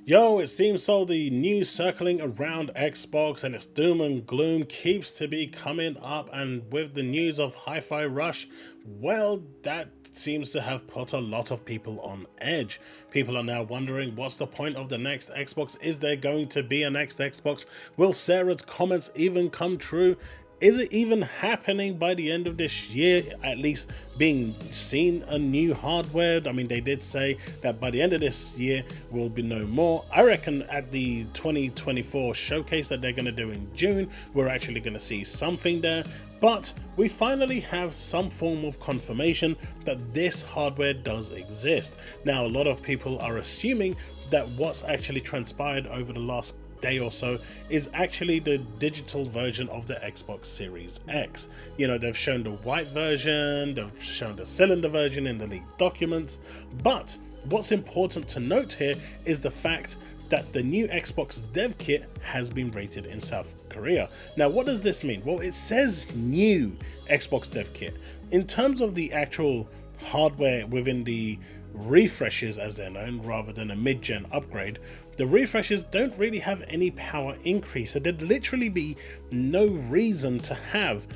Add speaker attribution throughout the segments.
Speaker 1: Yo, it seems so the news circling around Xbox and its doom and gloom keeps to be coming up, and with the news of Hi-Fi Rush, well, that seems to have put a lot of people on edge. People are now wondering, what's the point of the next Xbox? Is there going to be a next Xbox? Will Sarah's comments even come true? Is it even happening by the end of this year, at least being seen a new hardware? I mean, they did say that by the end of this year will be no more. I reckon at the 2024 showcase that they're going to do in June, we're actually going to see something there. But we finally have some form of confirmation that this hardware does exist. Now, a lot of people are assuming that what's actually transpired over the last day or so is actually the digital version of the Xbox Series X. You know, they've shown the white version, they've shown the cylinder version in the leaked documents, but what's important to note here is the fact that the new Xbox dev kit has been rated in South Korea. Now, what does this mean? Well, it says new Xbox dev kit. In terms of the actual hardware within the refreshes, as they're known, rather than a mid-gen upgrade, the refreshes don't really have any power increase, so there'd literally be no reason to have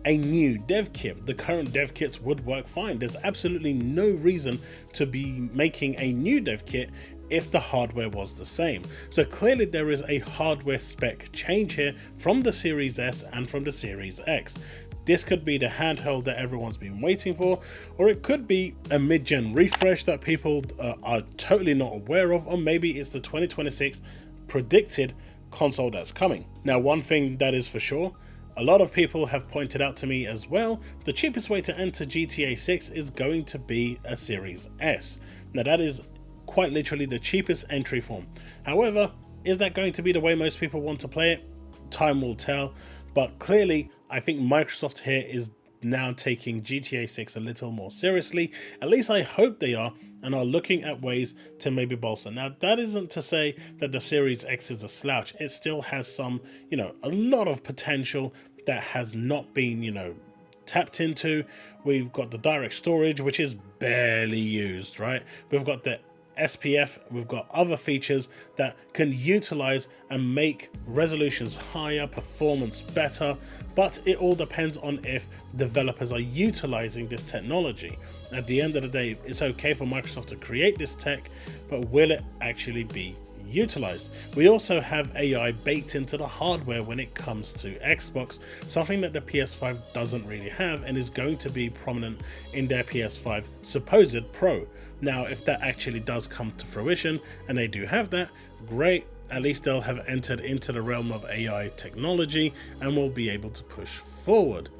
Speaker 1: a new dev kit. The current dev kits would work fine. There's absolutely no reason to be making a new dev kit if the hardware was the same. So clearly there is a hardware spec change here from the Series S and from the Series X. This could be the handheld that everyone's been waiting for, or it could be a mid-gen refresh that people are totally not aware of, or maybe it's the 2026 predicted console that's coming. Now, one thing that is for sure, a lot of people have pointed out to me as well, the cheapest way to enter GTA 6 is going to be a Series S. Now, that is quite literally the cheapest entry form. However, is that going to be the way most people want to play it? Time will tell, but clearly I think Microsoft here is now taking GTA 6 a little more seriously. At least I hope they are, and are looking at ways to maybe bolster. Now, that isn't to say that the Series X is a slouch. It still has some, a lot of potential that has not been, tapped into. We've got the direct storage, which is barely used, right? We've got the SPF, we've got other features that can utilize and make resolutions higher, performance better, but it all depends on if developers are utilizing this technology. At the end of the day, it's okay for Microsoft to create this tech, but will it actually be utilized? We also have AI baked into the hardware when it comes to Xbox, something that the PS5 doesn't really have and is going to be prominent in their PS5 supposed Pro. Now, if that actually does come to fruition and they do have that, great. At least they'll have entered into the realm of AI technology and will be able to push forward.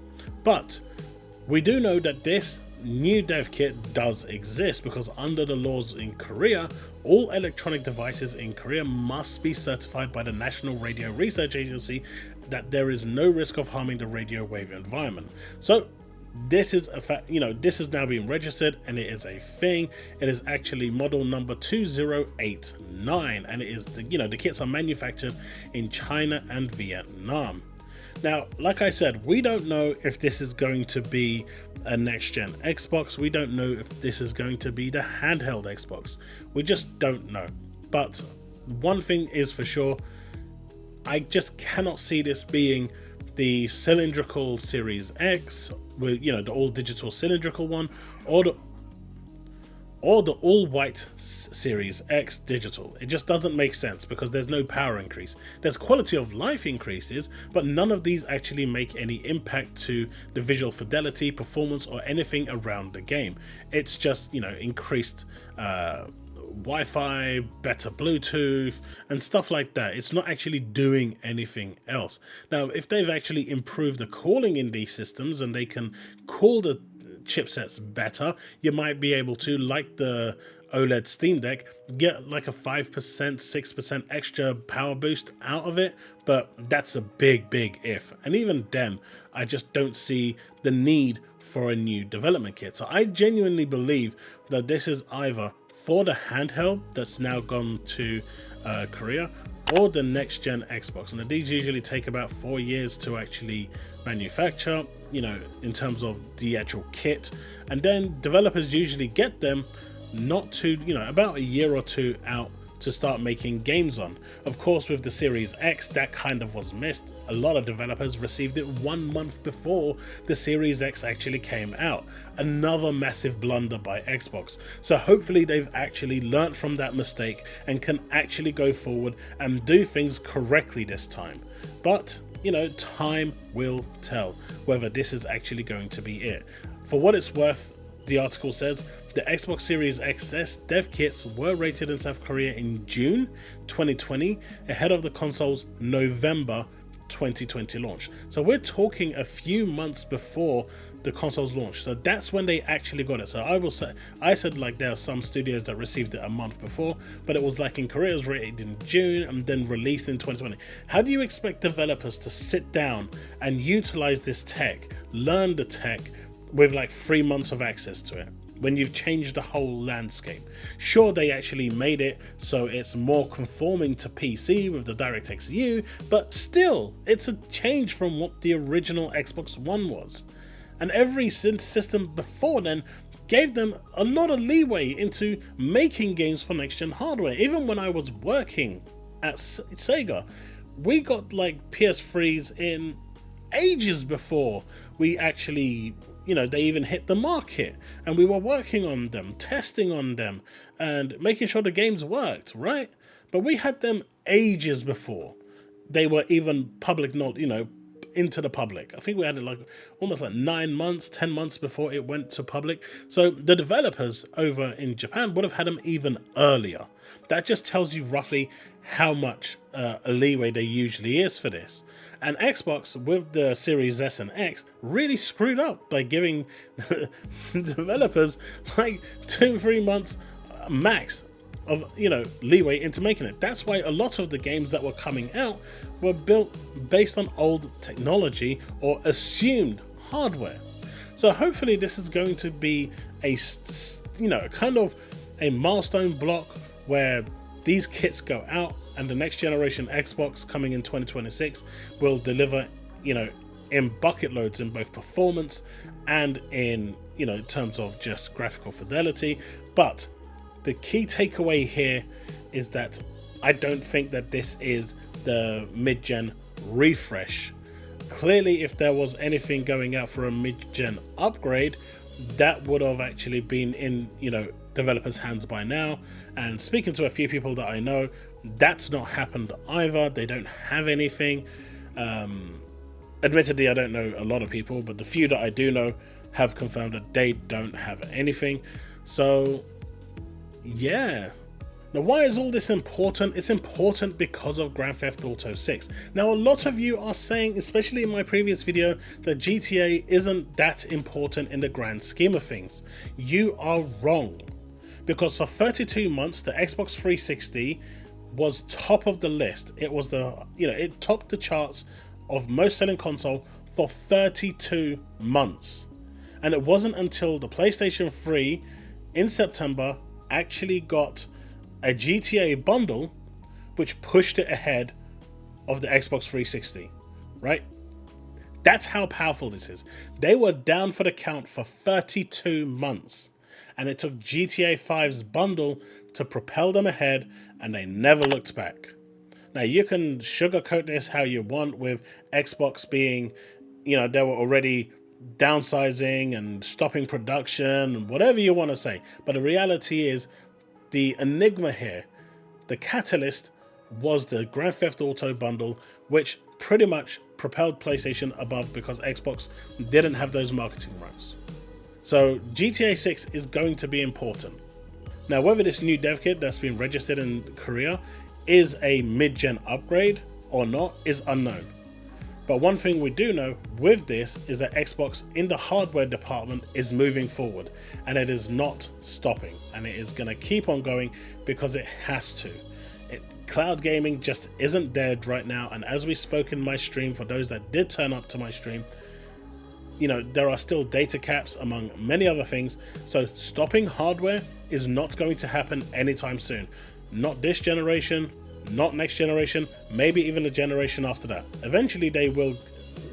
Speaker 1: But we do know that this new dev kit does exist, because under the laws in Korea, all electronic devices in Korea must be certified by the National Radio Research Agency that there is no risk of harming the radio wave environment. So this is a fact, this is now being registered and it is a thing. It is actually model number 2089, and it is the kits are manufactured in China and Vietnam. Now, like I said, we don't know if this is going to be a next-gen Xbox. We don't know if this is going to be the handheld Xbox. We just don't know. But one thing is for sure, I just cannot see this being the cylindrical Series X, with the all-digital cylindrical one, or the all-white Series X digital. It just doesn't make sense because there's no power increase. There's quality of life increases, but none of these actually make any impact to the visual fidelity, performance, or anything around the game. It's just, increased Wi-Fi, better Bluetooth, and stuff like that. It's not actually doing anything else. Now, if they've actually improved the cooling in these systems and they can cool the chipsets better, you might be able to, like the OLED Steam Deck, get like a 5%, 6% extra power boost out of it, but that's a big if. And even then, I just don't see the need for a new development kit. So I genuinely believe that this is either for the handheld that's now gone to Korea, or the next gen Xbox. And these usually take about 4 years to actually manufacture, in terms of the actual kit, and then developers usually get them not to, about a year or two out to start making games on. Of course, with the Series X, that kind of was missed. A lot of developers received it 1 month before the Series X actually came out. Another massive blunder by Xbox. So hopefully they've actually learnt from that mistake and can actually go forward and do things correctly this time. But, you know, time will tell whether this is actually going to be it. For what it's worth, the article says the Xbox Series XS dev kits were rated in South Korea in June 2020 ahead of the console's November 2020 launch. So we're talking a few months before the console's launch. So that's when they actually got it. So I said like there are some studios that received it a month before, but it was like in Korea it was rated in June and then released in 2020. How do you expect developers to sit down and utilize this tech, learn the tech with like 3 months of access to it, when you've changed the whole landscape? Sure, they actually made it so it's more conforming to PC with the DirectX U, but still, it's a change from what the original Xbox One was. And every system before then gave them a lot of leeway into making games for next-gen hardware. Even when I was working at Sega, we got like PS3s in ages before we actually, you know, they even hit the market, and we were working on them, testing on them, and making sure the games worked, right? But we had them ages before they were even public, not, you know, into the public. I think we had it like almost like 9 months, 10 months before it went to public. So the developers over in Japan would have had them even earlier. That just tells you roughly how much a leeway there usually is for this. And Xbox with the Series S and X really screwed up by giving developers like 2-3 months max of, you know, leeway into making it. That's why a lot of the games that were coming out were built based on old technology or assumed hardware. So hopefully this is going to be a, you know, kind of a milestone block where these kits go out and the next generation Xbox coming in 2026 will deliver, you know, in bucket loads in both performance and in, you know, terms of just graphical fidelity. But the key takeaway here is that I don't think that this is the mid-gen refresh. Clearly, if there was anything going out for a mid-gen upgrade, that would have actually been in, you know, developers' hands by now. And speaking to a few people that I know, that's not happened either. They don't have anything. Admittedly, I don't know a lot of people, but the few that I do know have confirmed that they don't have anything. So yeah. Now, why is all this important? It's important because of Grand Theft Auto 6. Now, a lot of you are saying, especially in my previous video, that GTA isn't that important in the grand scheme of things. You are wrong. Because for 32 months, the Xbox 360 was top of the list. It was the, you know, it topped the charts of most selling console for 32 months. And it wasn't until the PlayStation 3 in September actually got a GTA bundle which pushed it ahead of the Xbox 360, right? That's how powerful this is. They were down for the count for 32 months, and it took GTA 5's bundle to propel them ahead, and they never looked back. Now, you can sugarcoat this how you want with Xbox being, you know, they were already downsizing and stopping production and whatever you want to say, but the reality is the enigma here, the catalyst, was the Grand Theft Auto bundle, which pretty much propelled PlayStation above because Xbox didn't have those marketing rights. So GTA 6 is going to be important. Now, whether this new dev kit that's been registered in Korea is a mid-gen upgrade or not is unknown. But one thing we do know with this is that Xbox in the hardware department is moving forward, and it is not stopping, and it is going to keep on going because it has to. Cloud gaming just isn't dead right now, and as we spoke in my stream, for those that did turn up to my stream, you know, there are still data caps among many other things, so stopping hardware is not going to happen anytime soon. Not this generation, not next generation, maybe even the generation after that. Eventually they will,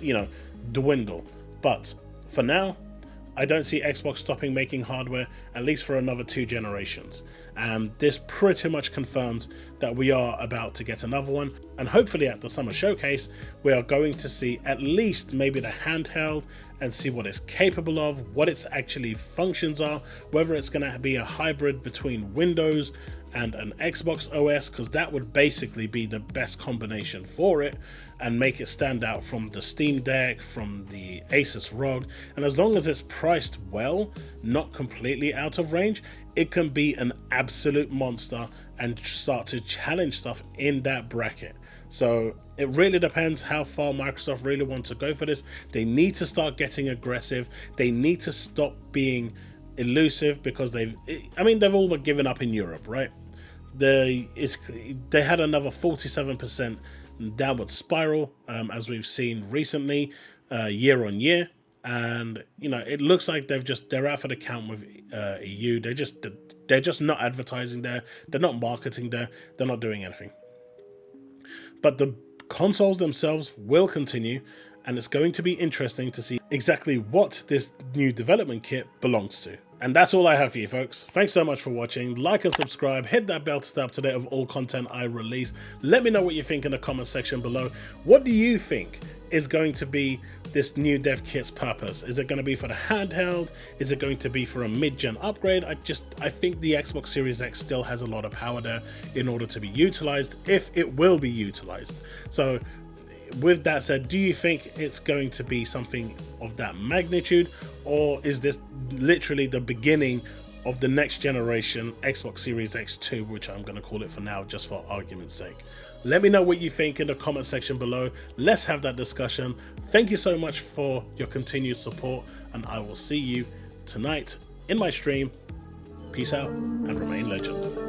Speaker 1: you know, dwindle. But for now, I don't see Xbox stopping making hardware, at least for another 2 generations. And this pretty much confirms that we are about to get another one. And hopefully at the summer showcase, we are going to see at least maybe the handheld and see what it's capable of, what its actually functions are, whether it's going to be a hybrid between Windows and an Xbox OS, because that would basically be the best combination for it and make it stand out from the Steam Deck, from the Asus ROG. And as long as it's priced well, not completely out of range, it can be an absolute monster and start to challenge stuff in that bracket. So it really depends how far Microsoft really wants to go for this. They need to start getting aggressive. They need to stop being elusive, because they've all but given up in Europe, right? They had another 47% downward spiral, as we've seen recently, year on year. And it looks like they're out for the count with EU. They're just not advertising there. They're not marketing there. They're not doing anything. But the consoles themselves will continue, and it's going to be interesting to see exactly what this new development kit belongs to. And that's all I have for you folks. Thanks so much for watching. Like and subscribe, hit that bell to stay up to date of all content I release. Let me know what you think in the comment section below. What do you think is going to be this new dev kit's purpose? Is it going to be for the handheld? Is it going to be for a mid-gen upgrade? I think the Xbox Series X still has a lot of power there in order to be utilized, if it will be utilized. So with that said, do you think it's going to be something of that magnitude, or is this literally the beginning of the next generation Xbox Series X2, which I'm going to call it for now just for argument's sake? Let me know what you think in the comment section below. Let's have that discussion. Thank you so much for your continued support, and I will see you tonight in my stream. Peace out and remain legend.